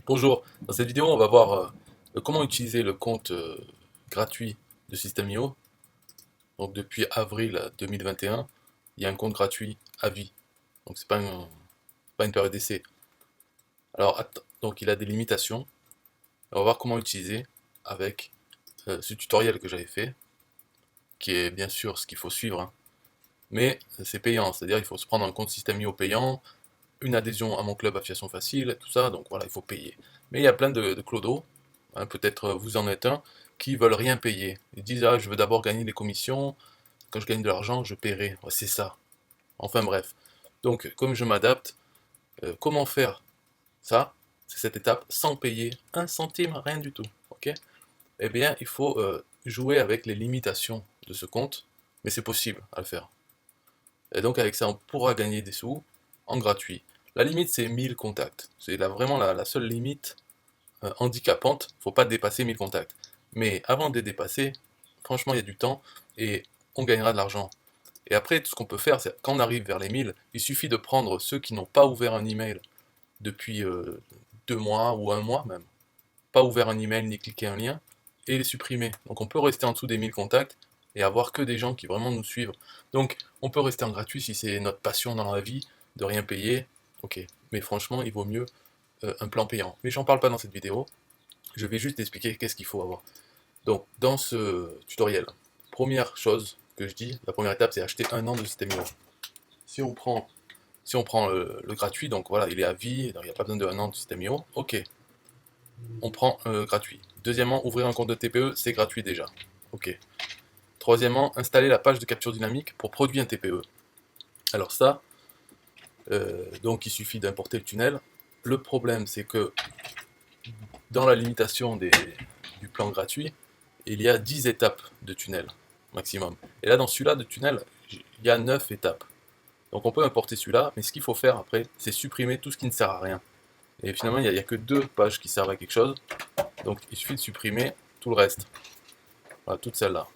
Bonjour, dans cette vidéo on va voir comment utiliser le compte gratuit de System.io. Donc depuis avril 2021, il y a un compte gratuit à vie. Donc c'est pas une période d'essai. Alors donc il a des limitations. On va voir comment utiliser avec ce tutoriel que j'avais fait, qui est bien sûr ce qu'il faut suivre, hein. Mais c'est payant, c'est-à-dire il faut se prendre un compte System.io payant, une adhésion à mon club affiliation facile, tout ça, donc voilà, il faut payer. Mais il y a plein de clodos, hein, peut-être vous en êtes un, qui veulent rien payer. Ils disent, ah, je veux d'abord gagner des commissions, quand je gagne de l'argent, je paierai. Ouais, c'est ça. Enfin bref. Donc, comme je m'adapte, comment faire ça, c'est cette étape, sans payer un centime, rien du tout, ok? Eh bien, il faut jouer avec les limitations de ce compte, mais c'est possible à le faire. Et donc avec ça, on pourra gagner des sous en gratuit. La limite, c'est 1000 contacts. C'est vraiment la seule limite handicapante. Il ne faut pas dépasser 1000 contacts. Mais avant de les dépasser, franchement, il y a du temps et on gagnera de l'argent. Et après, tout ce qu'on peut faire, c'est quand on arrive vers les 1000, il suffit de prendre ceux qui n'ont pas ouvert un email depuis 2 mois ou 1 mois même, pas ouvert un email ni cliqué un lien, et les supprimer. Donc on peut rester en dessous des 1000 contacts et avoir que des gens qui vraiment nous suivent. Donc on peut rester en gratuit si c'est notre passion dans la vie, de rien payer, ok. Mais franchement, il vaut mieux un plan payant. Mais j'en parle pas dans cette vidéo, je vais juste expliquer qu'est-ce qu'il faut avoir. Donc dans ce tutoriel, première chose que je dis, la première étape c'est acheter 1 an de System.io. Si on prend le gratuit, donc voilà, il est à vie, il n'y a pas besoin de 1 an de System.io, ok. On prend gratuit. Deuxièmement, ouvrir un compte de TPE, c'est gratuit déjà, ok. Troisièmement, installer la page de capture dynamique pour produire un TPE. Alors ça, donc il suffit d'importer le tunnel. Le problème, c'est que dans la limitation du plan gratuit, il y a 10 étapes de tunnel maximum. Et là, dans celui-là de tunnel, il y a 9 étapes. Donc on peut importer celui-là, mais ce qu'il faut faire après, c'est supprimer tout ce qui ne sert à rien. Et finalement, il n'y a que 2 pages qui servent à quelque chose. Donc il suffit de supprimer tout le reste. Voilà, toutes celles-là.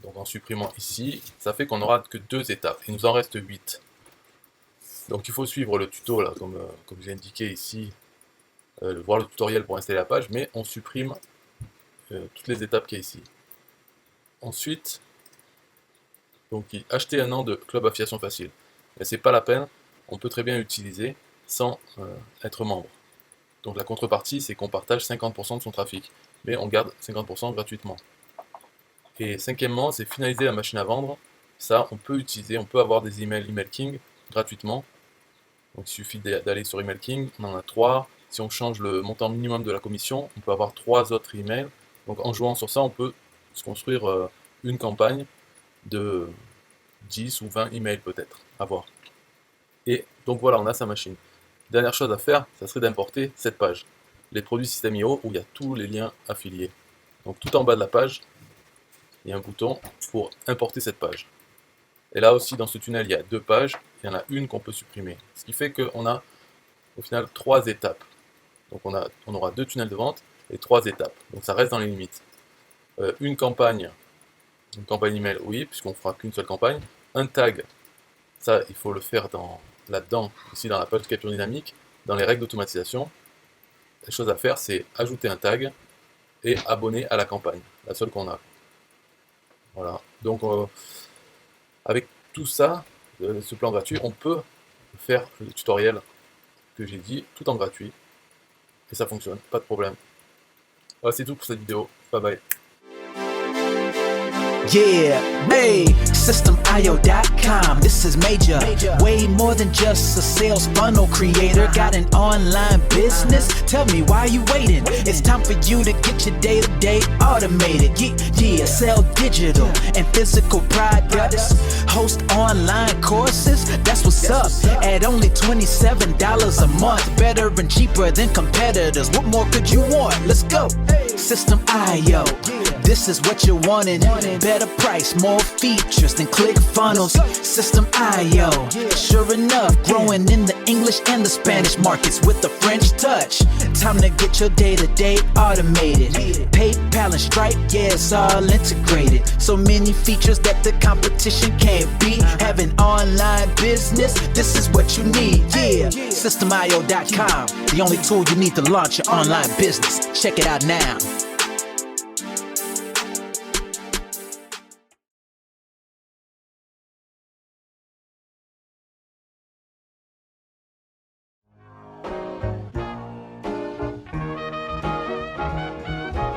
Donc en supprimant ici, ça fait qu'on n'aura que 2 étapes. Il nous en reste 8. Donc il faut suivre le tuto, là, comme j'ai indiqué ici, voir le tutoriel pour installer la page, mais on supprime toutes les étapes qu'il y a ici. Ensuite, donc acheter 1 an de club affiliation facile. Mais c'est pas la peine, on peut très bien l'utiliser sans être membre. Donc la contrepartie, c'est qu'on partage 50% de son trafic, mais on garde 50% gratuitement. Et cinquièmement, c'est finaliser la machine à vendre. Ça, on peut utiliser, on peut avoir des emails Email King gratuitement. Donc il suffit d'aller sur Email King, on en a 3. Si on change le montant minimum de la commission, on peut avoir 3 autres emails. Donc en jouant sur ça, on peut se construire une campagne de 10 ou 20 emails peut-être, à voir. Et donc voilà, on a sa machine. Dernière chose à faire, ça serait d'importer cette page. Les produits System.io où il y a tous les liens affiliés. Donc tout en bas de la page, il y a un bouton pour importer cette page. Et là aussi, dans ce tunnel, il y a 2 pages, il y en a une qu'on peut supprimer. Ce qui fait qu'on a au final 3 étapes. Donc on aura 2 tunnels de vente et 3 étapes. Donc ça reste dans les limites. Une campagne email, oui, puisqu'on fera qu'une seule campagne. Un tag, ça il faut le faire là-dedans, ici dans la page de capture dynamique, dans les règles d'automatisation. La chose à faire, c'est ajouter un tag et abonner à la campagne, la seule qu'on a. Voilà, donc avec tout ça, ce plan gratuit, on peut faire le tutoriel que j'ai dit, tout en gratuit, et ça fonctionne, pas de problème. Voilà, c'est tout pour cette vidéo, bye bye. Yeah, hey, systemio.com, this is major. Way more than just a sales funnel creator. Got an online business? Tell me, why are you waiting? It's time for you to get your day-to-day automated. Yeah, sell digital and physical products. Host online courses, that's what's up. At only $27 a month. Better and cheaper than competitors. What more could you want? Let's go. System.io, this is what you're wanting. Better price, more features than ClickFunnels. System.io, sure enough, growing in the English and the Spanish markets with the French touch. Time to get your day-to-day automated. PayPal and Stripe, yeah, it's all integrated. So many features that the competition can't beat. Having online business, this is what you need, yeah. Systemio.com, the only tool you need to launch your online business. Check it out now.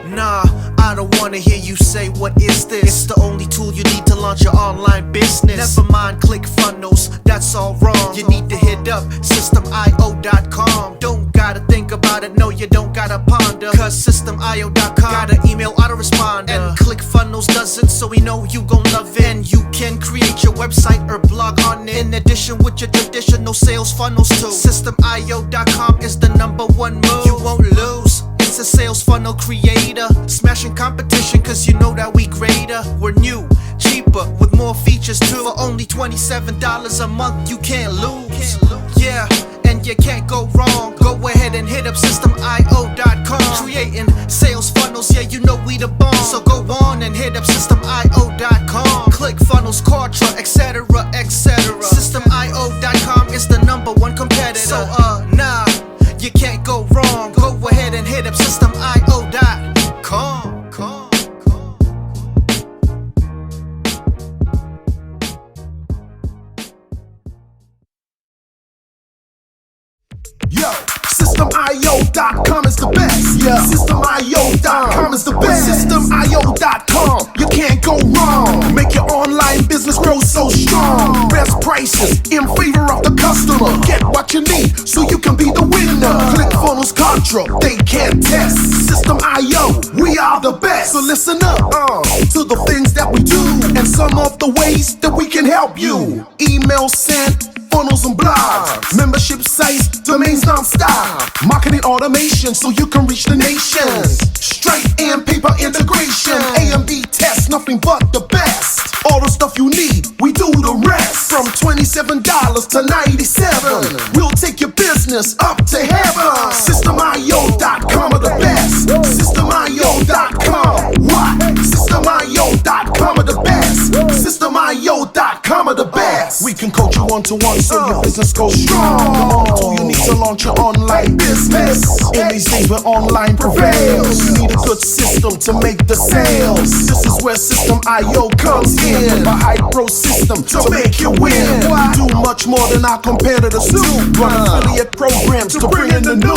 Nah, I don't wanna hear you say what is this. It's the only tool you need to launch your online business. Never mind ClickFunnels, that's all wrong. You need to hit up Systemio.com. Don't gotta think about it, no you don't gotta ponder. Cause Systemio.com got an email autoresponder. And ClickFunnels doesn't, so we know you gon' love it. And you can create your website or blog on it. In addition with your traditional sales funnels too. Systemio.com is the #1 move. You won't lose. It's a sales funnel creator, smashing competition cause you know that we greater. We're new, cheaper, with more features too. For only $27 a month, you can't lose. Yeah, and you can't go wrong. Go ahead and hit up Systemio.com. Creating sales funnels, yeah, you know we the bomb. So go on and hit up Systemio.com. ClickFunnels, Quadra, etc, etc. Systemio.com is the #1 competitor. So nah, you can't go wrong. Go ahead and hit up Systemio.com. Yo, Systemio.com is the best. Yeah, Systemio.com is the best. Systemio.com, you can't go wrong. Make your online business grow so strong. Best prices in favor of the customer. Get what you need so you can be the winner. ClickFunnels, Contra, they can't test. Systemio, we are the best. So listen up to the things that we do and some of the ways that we can help you. Email sent, funnels and blogs, membership sites, domains non-stop, marketing automation so you can reach the nations. Stripe and paper integration, A and B tests, nothing but the best. All the stuff you need, we do the rest. From $27 to $97, we'll take your business up to heaven. Systemio.com are the best. Systemio.com, what? Systemio.com are the best. Systemio.com are the best. We can coach you one-to-one so your business goes strong. The only tool you need to launch your online business. In these days where online prevails, you need a good system to make the sales. This is where Systemio comes in. A high-pro system to make you win. We do much more than our competitors do. Run affiliate programs to bring in the new.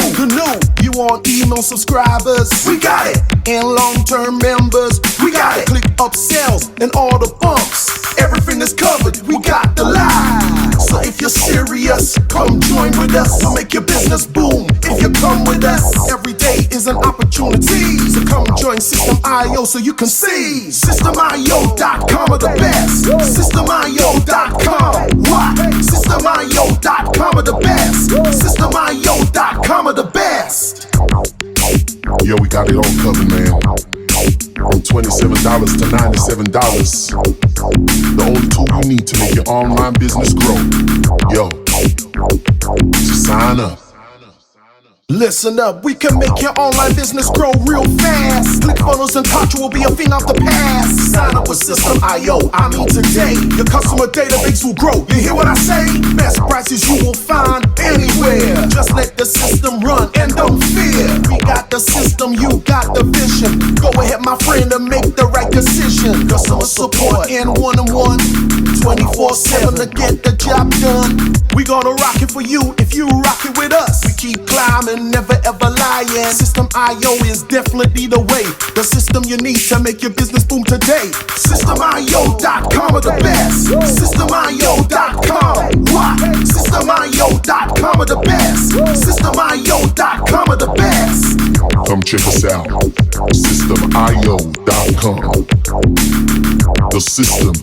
You want email subscribers? We got it. And long-term members? We got it. Click upsells and all the bumps. Everything is covered. We got the line. So if you're serious, come join with us to make your business boom. If you come with us, every day is an opportunity. So come join Systemio so you can see. Systemio.com are the best. Systemio.com, what? Systemio.com are the best. Systemio.com are the best. Yo, we got it all covered, man. From $27 to $97. The only tool you need to make your online business grow. Yo, just sign up. Listen up, we can make your online business grow real fast. ClickFunnels and Contra will be a thing of the past. Sign up with Systemio, I mean today. Your customer database will grow, you hear what I say? Best prices you will find anywhere. Just let the system run and don't fear. We got the system, you got the vision. Go ahead my friend and make the right decision. Customer support and one-on-one, 24/7 to get the job done. We gonna rock it for you if you rock it with us. We keep climbing, never ever lying. Systemio is definitely the way. The system you need to make your business boom today. Systemio.com are the best. Systemio.com, what? Systemio.com are the best. Systemio.com are the best. Come check us out. Systemio.com. The system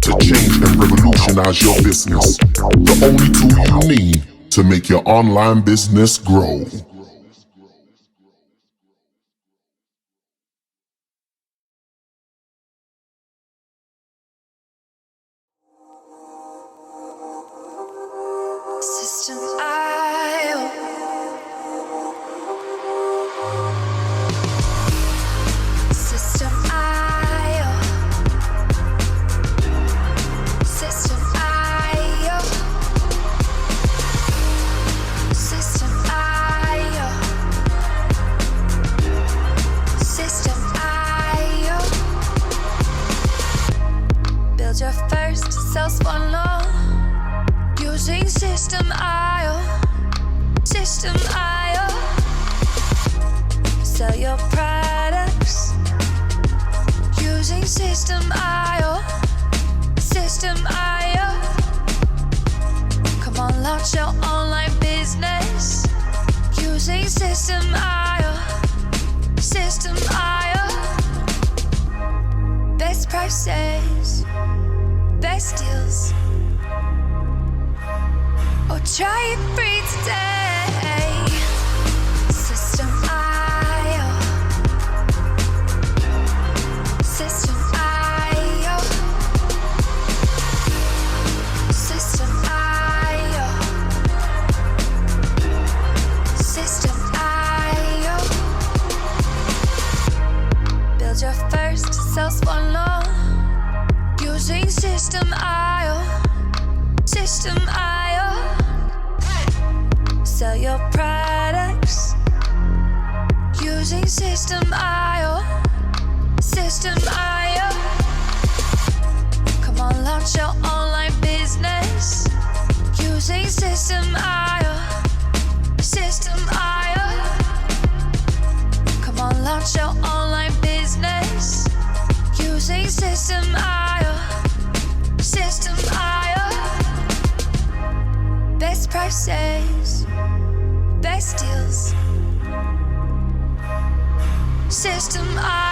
to change and revolutionize your business. The only tool you need to make your online business grow. Systemio. System IO. Sell your products using System IO. System IO. Come on, launch your online business using System IO. System IO. Best prices, best deals. Or try it free today. System IO. System IO. System IO. System IO. Build your first sales funnel using System IO. System IO. Sell your products using System IO. System IO. Come on, launch your online business using System IO. System IO. Come on, launch your online business using System IO. System IO. Best prices, best deals. System IO.